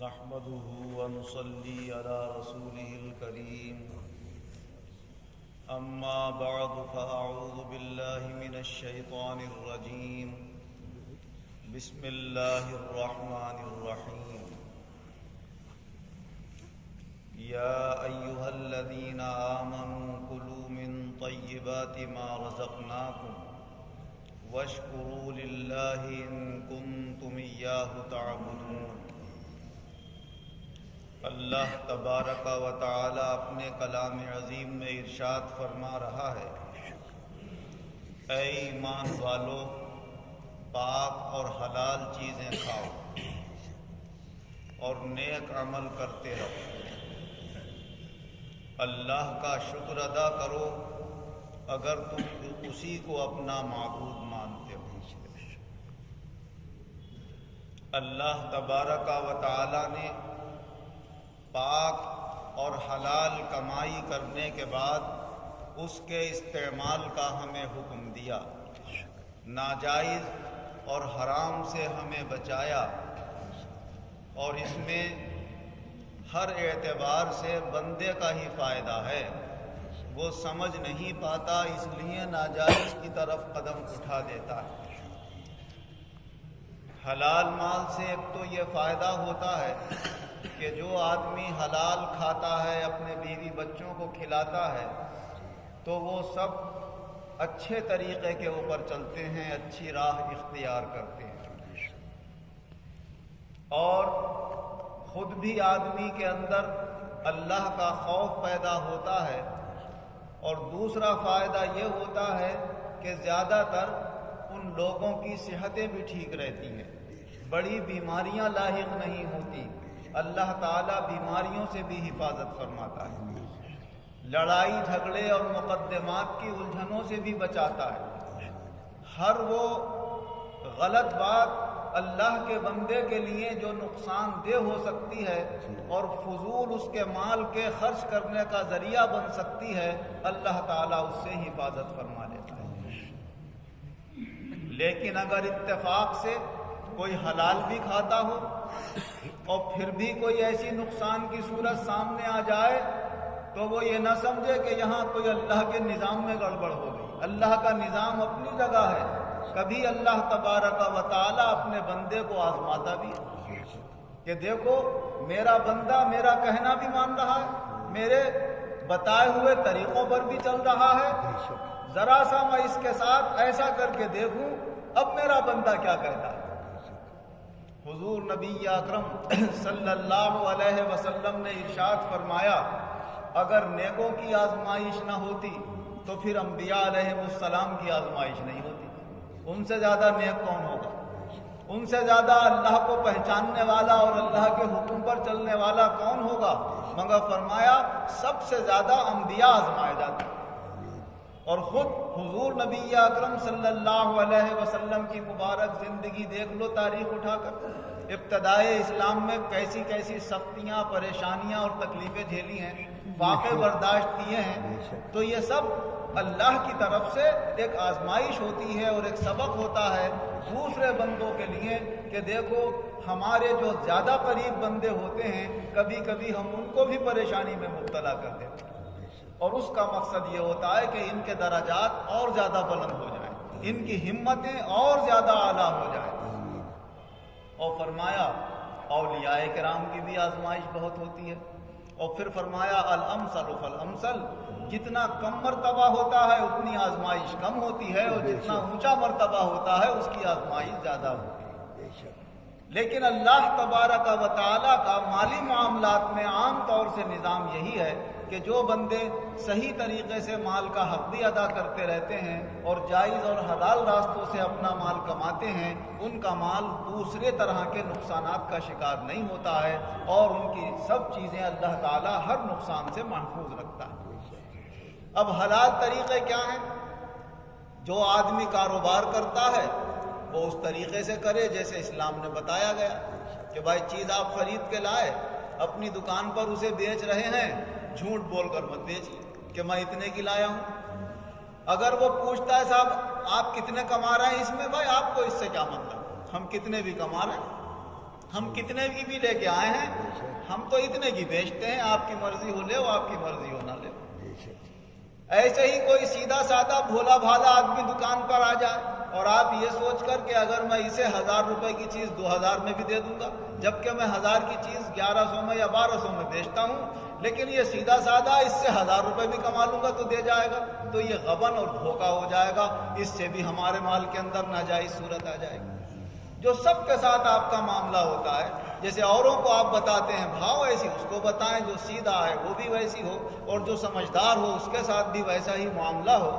نحمده ونصلي على رسوله الكريم أما بعد فأعوذ بالله من الشيطان الرجيم بسم الله الرحمن الرحيم يا أيها الذين آمنوا كلوا من طيبات ما رزقناكم واشكروا لله إن كنتم إياه تعبدون۔ اللہ تبارک و تعالی اپنے کلام عظیم میں ارشاد فرما رہا ہے، اے ایمان والو، پاک اور حلال چیزیں کھاؤ اور نیک عمل کرتے رہو، اللہ کا شکر ادا کرو اگر تم اسی کو اپنا معبود مانتے ہو۔ اللہ تبارک و تعالی نے پاک اور حلال کمائی کرنے کے بعد اس کے استعمال کا ہمیں حکم دیا، ناجائز اور حرام سے ہمیں بچایا، اور اس میں ہر اعتبار سے بندے کا ہی فائدہ ہے۔ وہ سمجھ نہیں پاتا، اس لیے ناجائز کی طرف قدم اٹھا دیتا ہے۔ حلال مال سے ایک تو یہ فائدہ ہوتا ہے کہ جو آدمی حلال کھاتا ہے، اپنے بیوی بچوں کو کھلاتا ہے، تو وہ سب اچھے طریقے کے اوپر چلتے ہیں، اچھی راہ اختیار کرتے ہیں، اور خود بھی آدمی کے اندر اللہ کا خوف پیدا ہوتا ہے، اور دوسرا فائدہ یہ ہوتا ہے کہ زیادہ تر ان لوگوں کی صحتیں بھی ٹھیک رہتی ہیں، بڑی بیماریاں لاحق نہیں ہوتی، اللہ تعالیٰ بیماریوں سے بھی حفاظت فرماتا ہے، لڑائی جھگڑے اور مقدمات کی الجھنوں سے بھی بچاتا ہے۔ ہر وہ غلط بات اللہ کے بندے کے لیے جو نقصان دہ ہو سکتی ہے اور فضول اس کے مال کے خرچ کرنے کا ذریعہ بن سکتی ہے، اللہ تعالیٰ اس سے حفاظت فرما لیتا ہے۔ لیکن اگر اتفاق سے کوئی حلال بھی کھاتا ہو اور پھر بھی کوئی ایسی نقصان کی صورت سامنے آ جائے تو وہ یہ نہ سمجھے کہ یہاں کوئی اللہ کے نظام میں گڑبڑ ہو گئی۔ اللہ کا نظام اپنی جگہ ہے، کبھی اللہ تبارک و تعالیٰ اپنے بندے کو آزماتا بھی ہے کہ دیکھو میرا بندہ میرا کہنا بھی مان رہا ہے، میرے بتائے ہوئے طریقوں پر بھی چل رہا ہے، ذرا سا میں اس کے ساتھ ایسا کر کے دیکھوں اب میرا بندہ کیا کہتا ہے۔ حضور نبی اکرم صلی اللہ علیہ وسلم نے ارشاد فرمایا، اگر نیکوں کی آزمائش نہ ہوتی تو پھر انبیاء علیہ السلام کی آزمائش نہیں ہوتی۔ ان سے زیادہ نیک کون ہوگا؟ ان سے زیادہ اللہ کو پہچاننے والا اور اللہ کے حکم پر چلنے والا کون ہوگا؟ مگر فرمایا سب سے زیادہ انبیاء آزمائے جاتے ہیں۔ اور خود حضور نبی اکرم صلی اللہ علیہ وسلم کی مبارک زندگی دیکھ لو، تاریخ اٹھا کر، ابتدائے اسلام میں کیسی کیسی سختیاں، پریشانیاں اور تکلیفیں جھیلی ہیں، واقعے برداشت کیے ہیں، تو یہ سب اللہ کی طرف سے ایک آزمائش ہوتی ہے اور ایک سبق ہوتا ہے دوسرے بندوں کے لیے کہ دیکھو ہمارے جو زیادہ قریب بندے ہوتے ہیں کبھی کبھی ہم ان کو بھی پریشانی میں مبتلا کر دیتے ہیں، اور اس کا مقصد یہ ہوتا ہے کہ ان کے درجات اور زیادہ بلند ہو جائیں، ان کی ہمتیں اور زیادہ اعلیٰ ہو جائیں۔ اور فرمایا اولیاء کرام کی بھی آزمائش بہت ہوتی ہے، اور پھر فرمایا الامثل فالامثل، جتنا کم مرتبہ ہوتا ہے اتنی آزمائش کم ہوتی ہے، اور جتنا اونچا مرتبہ ہوتا ہے اس کی آزمائش زیادہ ہوتی ہے۔ لیکن اللہ تبارک و تعالیٰ کا مالی معاملات میں عام طور سے نظام یہی ہے کہ جو بندے صحیح طریقے سے مال کا حق بھی ادا کرتے رہتے ہیں اور جائز اور حلال راستوں سے اپنا مال کماتے ہیں، ان کا مال دوسرے طرح کے نقصانات کا شکار نہیں ہوتا ہے، اور ان کی سب چیزیں اللہ تعالیٰ ہر نقصان سے محفوظ رکھتا ہے۔ اب حلال طریقے کیا ہیں؟ جو آدمی کاروبار کرتا ہے وہ اس طریقے سے کرے جیسے اسلام نے بتایا گیا کہ بھائی چیز آپ خرید کے لائے، اپنی دکان پر اسے بیچ رہے ہیں، جھوٹ بول کر مت بیچیے کہ میں اتنے کی لایا ہوں۔ اگر وہ پوچھتا ہے صاحب آپ کتنے کما رہے ہیں اس میں، بھائی آپ کو اس سے کیا مطلب، ہم کتنے بھی کما رہے ہیں، ہم کتنے کی بھی لے کے آئے ہیں، ہم تو اتنے کی بیچتے ہیں، آپ کی مرضی ہو لے، آپ کی مرضی ہو نہ لے۔ ایسے ہی کوئی سیدھا سادہ بھولا بھالا آدمی دکان پر آ جائے اور آپ یہ سوچ کر کہ اگر میں اسے 1000 روپے کی چیز 2000 میں بھی دے دوں گا، جبکہ میں 1000 کی چیز 1100 میں یا 1200 میں بیچتا ہوں، لیکن یہ سیدھا سادہ اس سے 1000 روپے بھی کما لوں گا تو دے جائے گا، تو یہ غبن اور دھوکہ ہو جائے گا، اس سے بھی ہمارے مال کے اندر ناجائز صورت آ جائے گی۔ جو سب کے ساتھ آپ کا معاملہ ہوتا ہے، جیسے اوروں کو آپ بتاتے ہیں بھاؤ، ایسی اس کو بتائیں، جو سیدھا ہے وہ بھی ویسی ہو، اور جو سمجھدار ہو اس کے ساتھ بھی ویسا ہی معاملہ ہو۔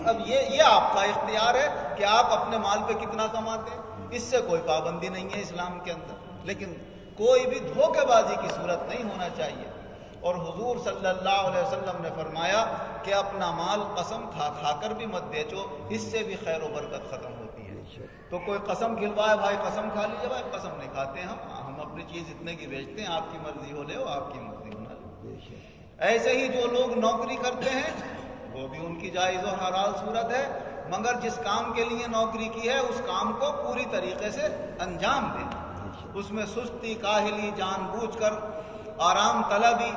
اب یہ آپ کا اختیار ہے کہ آپ اپنے مال پہ کتنا کماتے ہیں، اس سے کوئی پابندی نہیں ہے اسلام کے اندر، لیکن کوئی بھی دھوکے بازی کی صورت نہیں ہونا چاہیے۔ اور حضور صلی اللہ علیہ وسلم نے فرمایا کہ اپنا مال قسم کھا کھا کر بھی مت بیچو، اس سے بھی خیر و برکت ختم ہوتی ہے۔ تو کوئی قسم کھلوائے، بھائی قسم کھا لیجیے، بھائی قسم نہیں کھاتے ہم اپنی چیز اتنے کی بیچتے ہیں، آپ کی مرضی ہو لے، آپ کی مرضی ہو نہ لے۔ ایسے ہی جو لوگ نوکری کرتے ہیں وہ بھی ان کی جائز و حلال صورت ہے، مگر جس کام کے لیے نوکری کی ہے اس کام کو پوری طریقے سے انجام دیں، اس میں سستی، کاہلی، جان بوجھ کر آرام طلبی،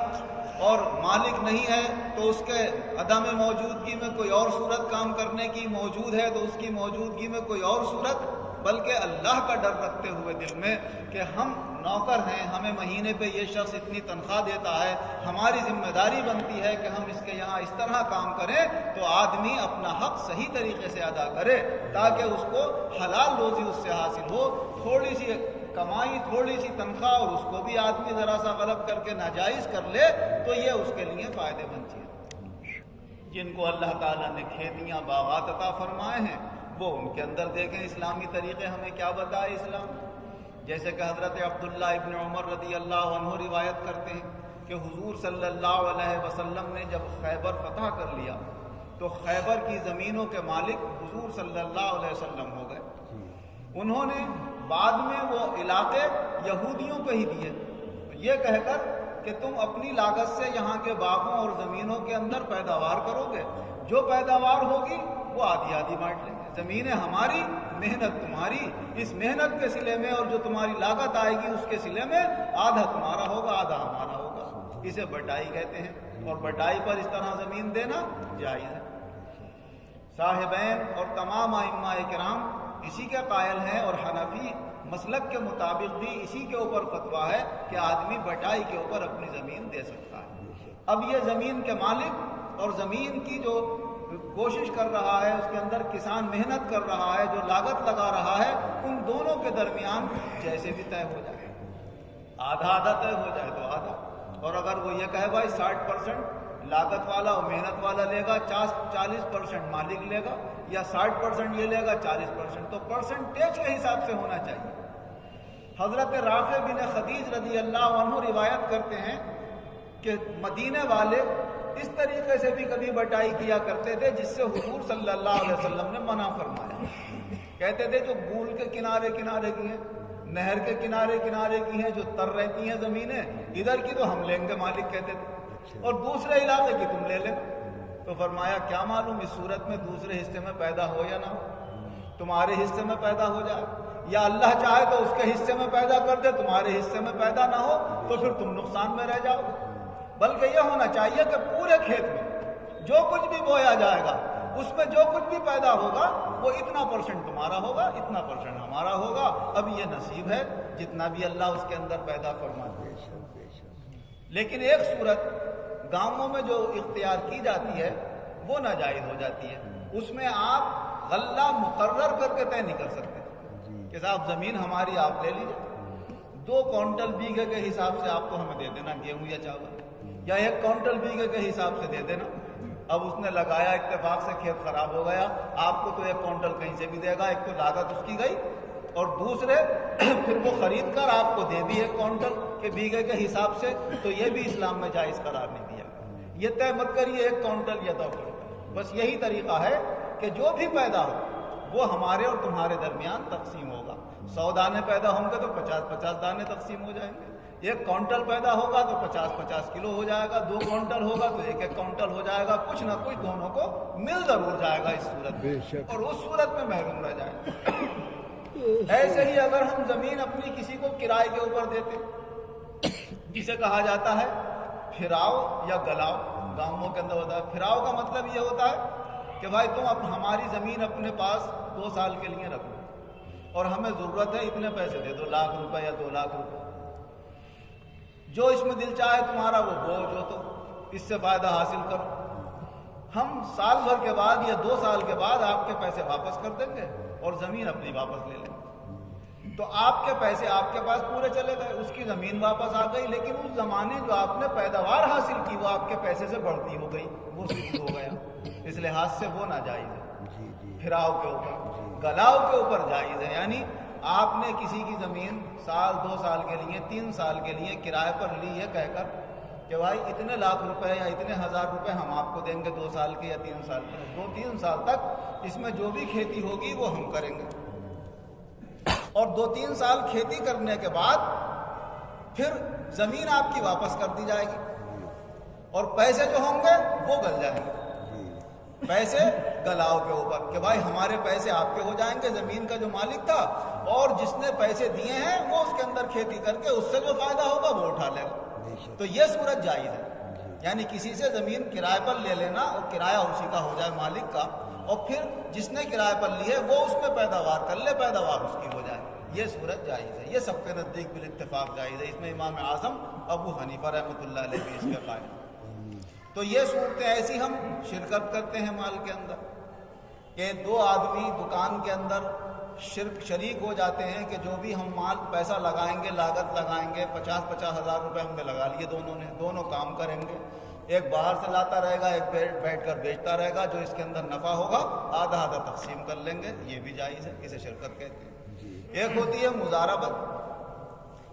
اور مالک نہیں ہے تو اس کے عدم موجودگی میں کوئی اور صورت کام کرنے کی، موجود ہے تو اس کی موجودگی میں کوئی اور صورت، بلکہ اللہ کا ڈر رکھتے ہوئے دل میں کہ ہم نوکر ہیں، ہمیں مہینے پہ یہ شخص اتنی تنخواہ دیتا ہے، ہماری ذمہ داری بنتی ہے کہ ہم اس کے یہاں اس طرح کام کریں، تو آدمی اپنا حق صحیح طریقے سے ادا کرے تاکہ اس کو حلال روزی اس سے حاصل ہو۔ تھوڑی سی کمائی، تھوڑی سی تنخواہ، اور اس کو بھی آدمی ذرا سا غلط کر کے ناجائز کر لے تو یہ اس کے لیے فائدے مند چیز۔ جن کو اللہ تعالیٰ نے کھیتیاں، باغات عطا فرمائے ہیں، وہ ان کے اندر دیکھیں اسلامی طریقے ہمیں کیا بتائے اسلام۔ جیسے کہ حضرت عبداللہ ابن عمر رضی اللہ عنہ روایت کرتے ہیں کہ حضور صلی اللہ علیہ وسلم نے جب خیبر فتح کر لیا تو خیبر کی زمینوں کے مالک حضور صلی اللہ علیہ وسلم ہو گئے۔ انہوں نے بعد میں وہ علاقے یہودیوں کو ہی دیے، یہ کہہ کر کہ تم اپنی لاگت سے یہاں کے باغوں اور زمینوں کے اندر پیداوار کرو گے، جو پیداوار ہوگی وہ آدھی آدھی بانٹ لیں گے، زمینیں ہماری، محنت تمہاری، اس محنت کے صلے میں اور جو تمہاری لاگت آئے گی اس کے صلے میں آدھا تمہارا ہوگا، آدھا ہمارا ہوگا۔ اسے بٹائی کہتے ہیں، اور بٹائی پر اس طرح زمین دینا جائز ہے۔ صاحبین اور تمام ائمہ کرام اسی کے قائل ہیں، اور حنفی مسلک کے مطابق بھی اسی کے اوپر فتویٰ ہے کہ آدمی بٹائی کے اوپر اپنی زمین دے سکتا ہے۔ اب یہ زمین کے مالک اور زمین کی جو کوشش کر رہا ہے، اس کے اندر کسان محنت کر رہا ہے، جو لاگت لگا رہا ہے، ان دونوں کے درمیان جیسے بھی طے ہو جائے، آدھا آدھا طے ہو جائے تو آدھا، اور اگر وہ یہ کہے بھائی 60% لاگت والا اور محنت والا لے گا، 40% مالک لے گا، یا 60% یہ لے گا، 40%، تو پرسنٹیج کے حساب سے ہونا چاہیے۔ حضرت رافع بن خدیج رضی اللہ عنہ روایت کرتے ہیں کہ مدینے والے اس طریقے سے بھی کبھی بٹائی کیا کرتے تھے جس سے حضور صلی اللہ علیہ وسلم نے منع فرمایا۔ کہتے تھے جو گول کے کنارے کنارے کی ہیں، نہر کے کنارے کنارے کی ہیں، جو تر رہتی ہیں زمینیں، ادھر کی تو ہم لیں گے، مالک کہتے تھے، اور دوسرے علاقے کی تم لے لیں۔ تو فرمایا کیا معلوم اس صورت میں دوسرے حصے میں پیدا ہو یا نہ ہو، تمہارے حصے میں پیدا ہو جائے، یا اللہ چاہے تو اس کے حصے میں پیدا کر دے، تمہارے حصے میں پیدا نہ ہو تو پھر تم نقصان میں رہ جاؤ۔ بلکہ یہ ہونا چاہیے کہ پورے کھیت میں جو کچھ بھی بویا جائے گا، اس میں جو کچھ بھی پیدا ہوگا وہ اتنا پرسنٹ تمہارا ہوگا، اتنا پرسنٹ ہمارا ہوگا۔ اب یہ نصیب ہے جتنا بھی اللہ اس کے اندر پیدا فرما دے۔ لیکن ایک صورت گاؤں میں جو اختیار کی جاتی ہے وہ ناجائز ہو جاتی ہے، اس میں آپ غلہ مقرر کر کے طے نہیں کر سکتے کہ صاحب زمین ہماری، آپ لے لیجیے، 2 کوئنٹل بیگھے کے حساب سے آپ کو ہمیں دے دینا گیہوں یا چاول، یا 1 کوئنٹل بیگھے کے حساب سے دے دینا۔ اب اس نے لگایا، اتفاق سے کھیت خراب ہو گیا، آپ کو تو 1 کوئنٹل کہیں سے بھی دے گا، ایک تو لاگت اس کی گئی، اور دوسرے پھر وہ خرید کر آپ کو دے بھی 1 کوئنٹل کے بیگھے کے حساب سے، تو یہ بھی اسلام میں جائز قرار نہیں دیا۔ یہ طے مت کریے 1 کوئنٹل یا 2 کوئنٹل، بس یہی طریقہ ہے کہ جو بھی پیدا ہو وہ ہمارے اور تمہارے درمیان تقسیم ہوگا۔ 100 دانے پیدا ہوں گے تو 50-50 دانے تقسیم ہو جائیں گے، 1 کوئنٹل پیدا ہوگا تو 50-50 کلو ہو جائے گا، 2 کوئنٹل ہوگا تو 1-1 کوئنٹل ہو جائے گا، کچھ نہ کچھ دونوں کو مل ضرور جائے گا اس صورت میں، اور اس صورت میں محروم رہ جائے گا۔ ایسے ہی اگر ہم زمین اپنی کسی کو کرائے کے اوپر دیتے جسے کہا جاتا ہے پھراؤ یا گلاؤ، گاؤں کے اندر ہوتا ہے۔ پھراؤ کا مطلب یہ ہوتا ہے کہ بھائی تم ہماری زمین اپنے پاس 2 سال کے لیے رکھو اور ہمیں ضرورت ہے اتنے پیسے دے دو، 1 لاکھ روپے یا 2 لاکھ روپے، جو اس میں دل چاہے تمہارا وہ بوجھ ہو تو اس سے فائدہ حاصل کرو، ہم سال بھر کے بعد یا 2 سال کے بعد آپ کے پیسے واپس کر دیں گے اور زمین اپنی واپس لے لیں گے۔ تو آپ کے پیسے آپ کے پاس پورے چلے گئے، اس کی زمین واپس آ گئی، لیکن اس زمانے جو آپ نے پیداوار حاصل کی وہ آپ کے پیسے سے بڑھتی ہو گئی، وہ صرف ہو گیا، اس لحاظ سے وہ ناجائز ہے۔ پھراؤ کے اوپر، گلاؤ کے اوپر جائز ہے، یعنی آپ نے کسی کی زمین سال 2 سال کے لیے 3 سال کے لیے کرائے پر لی ہے کہہ کر کہ بھائی اتنے لاکھ روپے یا اتنے ہزار روپے ہم آپ کو دیں گے 2 سال کے یا 3 سال کے، 2-3 سال تک اس میں جو بھی کھیتی ہوگی وہ ہم کریں گے، اور 2-3 سال کھیتی کرنے کے بعد پھر زمین آپ کی واپس کر دی جائے گی اور پیسے جو ہوں گے وہ گل جائیں گے۔ پیسے گلاؤ کے اوپر کہ بھائی ہمارے پیسے آپ کے ہو جائیں گے، زمین کا جو مالک تھا اور جس نے پیسے دیے ہیں وہ اس کے اندر کھیتی کر کے اس سے جو فائدہ ہوگا وہ اٹھا لے گا۔ تو یہ صورت جائز ہے، یعنی کسی سے زمین کرائے پر لے لینا اور کرایہ اسی کا ہو جائے مالک کا، اور پھر جس نے کرائے پر لی ہے وہ اس میں پیداوار کر لے، پیداوار اس کی ہو جائے، یہ صورت جائز ہے۔ یہ سب کے نزدیک بالاتفاق جائز ہے، اس میں امام اعظم ابو حنیفہ رحمۃ اللہ علیہ بھی اس کے قائل۔ تو یہ صورتیں ایسی ہم شرکت کرتے ہیں مال کے اندر کہ 2 آدمی دکان کے اندر شریک ہو جاتے ہیں کہ جو بھی ہم مال پیسہ لگائیں گے، لاگت لگائیں گے، 50-50 ہزار روپے ہم نے لگا لیے دونوں نے، دونوں کام کریں گے، ایک باہر سے لاتا رہے گا، ایک بیٹھ کر بیچتا رہے گا، جو اس کے اندر نفع ہوگا آدھا آدھا تقسیم کر لیں گے، یہ بھی جائز ہے، اسے شرکت کہتے ہیں۔ ایک ہوتی ہے مضاربت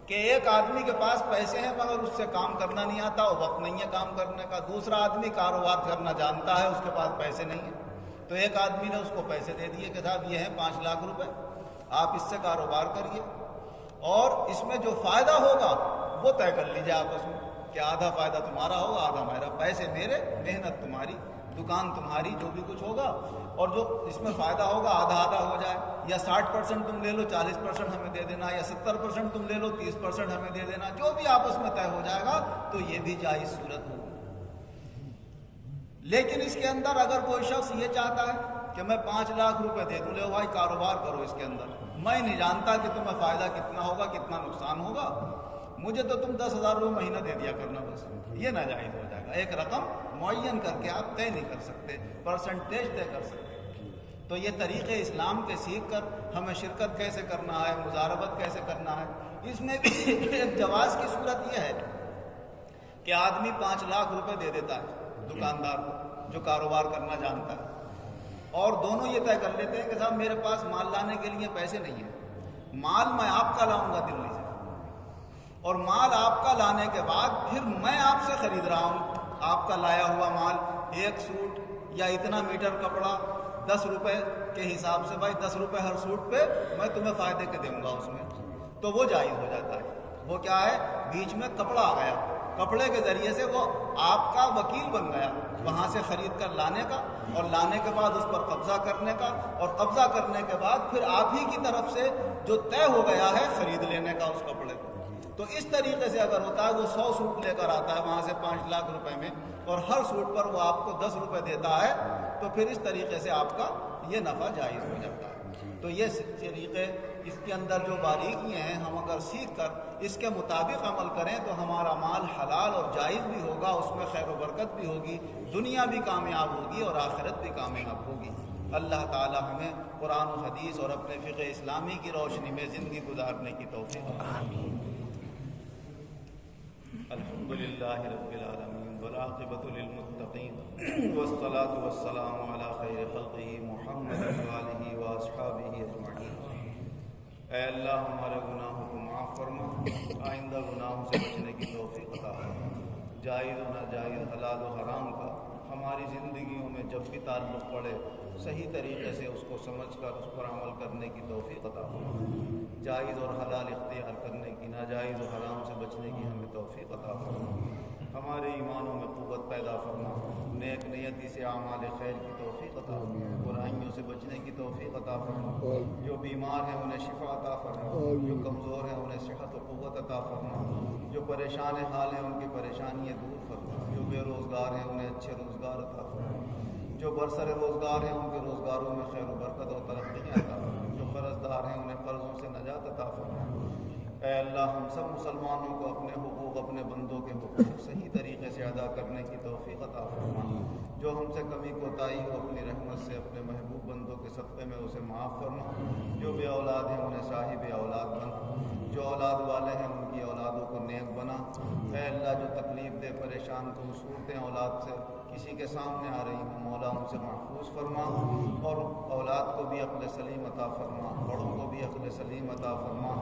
کہ ایک آدمی کے پاس پیسے ہیں مگر اس سے کام کرنا نہیں آتا اور وقت نہیں ہے کام کرنے کا، دوسرا آدمی کاروبار کرنا جانتا ہے، اس کے پاس پیسے نہیں ہیں، تو ایک آدمی نے اس کو پیسے دے دیے کہ صاحب یہ ہیں 5 لاکھ روپے، آپ اس سے کاروبار کریے اور اس میں جو فائدہ ہوگا وہ طے کر لیجیے آپس میں کہ آدھا فائدہ تمہارا ہوگا آدھا میرا، پیسے میرے، محنت تمہاری، دکان تمہاری، جو بھی کچھ ہوگا، اور جو اس میں فائدہ ہوگا آدھا آدھا ہو جائے، یا 60% تم لے لو 40% ہمیں دے دینا، یا 70% تم لے لو 30% ہمیں دے دینا، جو بھی آپس میں طے ہو جائے گا تو یہ بھی جائز صورت ہوگی۔ لیکن اس کے اندر اگر کوئی شخص یہ چاہتا ہے کہ میں 5 لاکھ روپے دے دوں، لے بھائی کاروبار کرو اس کے اندر، میں نہیں جانتا کہ تمہیں فائدہ کتنا ہوگا کتنا نقصان ہوگا، مجھے تو تم 10,000 روپے مہینہ دے دیا کرنا بس، یہ ناجائز ہو جائے گا۔ ایک رقم معین کر کے آپ طے نہیں کر سکتے، پرسنٹیج طے کر سکتے۔ تو یہ طریقے اسلام کے سیکھ کر ہمیں شرکت کیسے کرنا ہے، مضاربت کیسے کرنا ہے، اس میں بھی ایک جواز کی صورت یہ ہے کہ آدمی 5 لاکھ روپے دے دیتا ہے دکاندار کو جو کاروبار کرنا جانتا ہے، اور دونوں یہ طے کر لیتے ہیں کہ صاحب میرے پاس مال لانے کے لیے پیسے نہیں ہیں، مال میں آپ کا لاؤں گا دلی سے، اور مال آپ کا لانے کے بعد پھر میں آپ سے خرید رہا ہوں آپ کا لایا ہوا مال، 1 سوٹ یا اتنا میٹر کپڑا 10 روپے کے حساب سے، بھائی 10 روپے ہر سوٹ پہ میں تمہیں فائدے کے دوں گا اس میں، تو وہ جائز ہو جاتا ہے۔ وہ کیا ہے، بیچ میں کپڑا آ گیا، کپڑے کے ذریعے سے وہ آپ کا وکیل بن گیا، وہاں سے خرید کر لانے کا، اور لانے کے بعد اس پر قبضہ کرنے کا، اور قبضہ کرنے کے بعد پھر آپ ہی کی طرف سے جو طے ہو گیا ہے خرید لینے کا اس کپڑے کو۔ تو اس طریقے سے اگر ہوتا ہے وہ 100 سوٹ لے کر آتا ہے وہاں سے 5 لاکھ روپے میں، اور ہر سوٹ پر وہ آپ کو 10 روپے دیتا ہے، تو پھر اس طریقے سے آپ کا یہ نفع جائز ہو جاتا ہے۔ تو یہ طریقے، اس کے اندر جو باریکیاں ہیں، ہم اگر سیکھ کر اس کے مطابق عمل کریں تو ہمارا مال حلال اور جائز بھی ہوگا، اس میں خیر و برکت بھی ہوگی، دنیا بھی کامیاب ہوگی اور آخرت بھی کامیاب ہوگی۔ اللہ تعالی ہمیں قرآن و حدیث اور اپنے فقہ اسلامی کی روشنی میں زندگی گزارنے کی توفیق عطا فرمائے۔ الحمدللہ رب العالمین والعاقبۃ للمتقین والصلاۃ والسلام علی خیر خلقہ محمد وآلہ واصحابہ اجمعین۔ اے اللہ ہمارے گناہوں کو معاف فرما، آئندہ گناہوں سے بچنے کی توفیق عطا فرما، جائز و ناجائز، حلال و حرام کا ہماری زندگیوں میں جب بھی تعلق پڑے صحیح طریقے سے اس کو سمجھ کر اس پر عمل کرنے کی توفیق عطا فرما، جائز اور حلال اختیار کرنے کی، ناجائز و حرام سے بچنے کی ہمیں توفیق عطا فرما۔ ہمارے ایمانوں میں قوت پیدا فرما، نیک نیتی سے اعمال خیر کی توفیق عطا فرما، برائیوں سے بچنے کی توفیق عطا فرما، جو بیمار ہیں انہیں شفا عطا فرما، جو کمزور ہیں انہیں صحت و قوت عطا فرما، جو پریشان حال ہیں ان کی پریشانیاں دور فرما، جو بے روزگار ہیں انہیں اچھے روزگار عطا فرما، جو برسر روزگار ہیں ان کے روزگاروں میں خیر و برکت اور ترقیاں عطا فرما، جو قرض دار ہیں انہیں قرضوں سے نجات عطا فرما۔ اے اللہ ہم سب مسلمانوں کو اپنے حقوق، اپنے بندوں کے حقوق صحیح طریقے سے ادا کرنے کی توفیق عطا فرما، جو ہم سے کمی کوتاہی ہو اپنی رحمت سے اپنے محبوب بندوں کے صدقے میں اسے معاف فرما، جو بے اولاد ہیں انہیں صاحب اولاد بنا، جو اولاد والے ہیں ان کی اولادوں کو نیک بنا۔ اے اللہ جو تکلیف دہ پریشان کن صورتیں اولاد سے کسی کے سامنے آ رہی ہیں مولا ان سے محفوظ فرما، اور اولاد کو بھی عقل سلیم عطا فرما، بڑوں کو بھی عقل سلیم عطا فرما،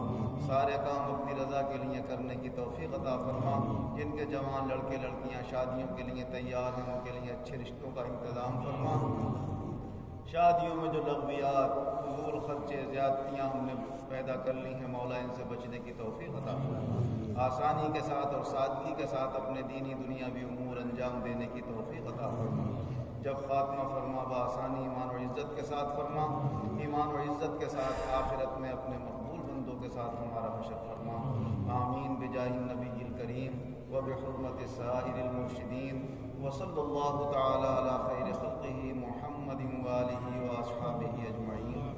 سارے کام اپنی رضا کے لیے کرنے کی توفیق عطا فرما۔ جن کے جوان لڑکے لڑکیاں شادیوں کے لیے تیار ہیں ان کے لیے اچھے رشتوں کا انتظام فرما۔ شادیوں میں جو لغویات، فضول خرچے، زیادتیاں ہم نے پیدا کر لی ہیں مولا ان سے بچنے کی توفیق عطا فرما، آسانی کے ساتھ اور سادگی کے ساتھ اپنے دینی دنیاوی امور انجام دینے کی توفیق عطا فرما۔ جب خاتمہ فرما بآسانی ایمان و عزت کے ساتھ فرما، ایمان و عزت کے ساتھ آخرت میں اپنے مقبول بندوں کے ساتھ ہمارا حشر فرما۔ آمین بجاہ النبی الکریم و بحرمت سائر المرشدین، وصلی اللہ تعالی علی خیر خلقہ محمد وآلہ واصحابہ اجمعین۔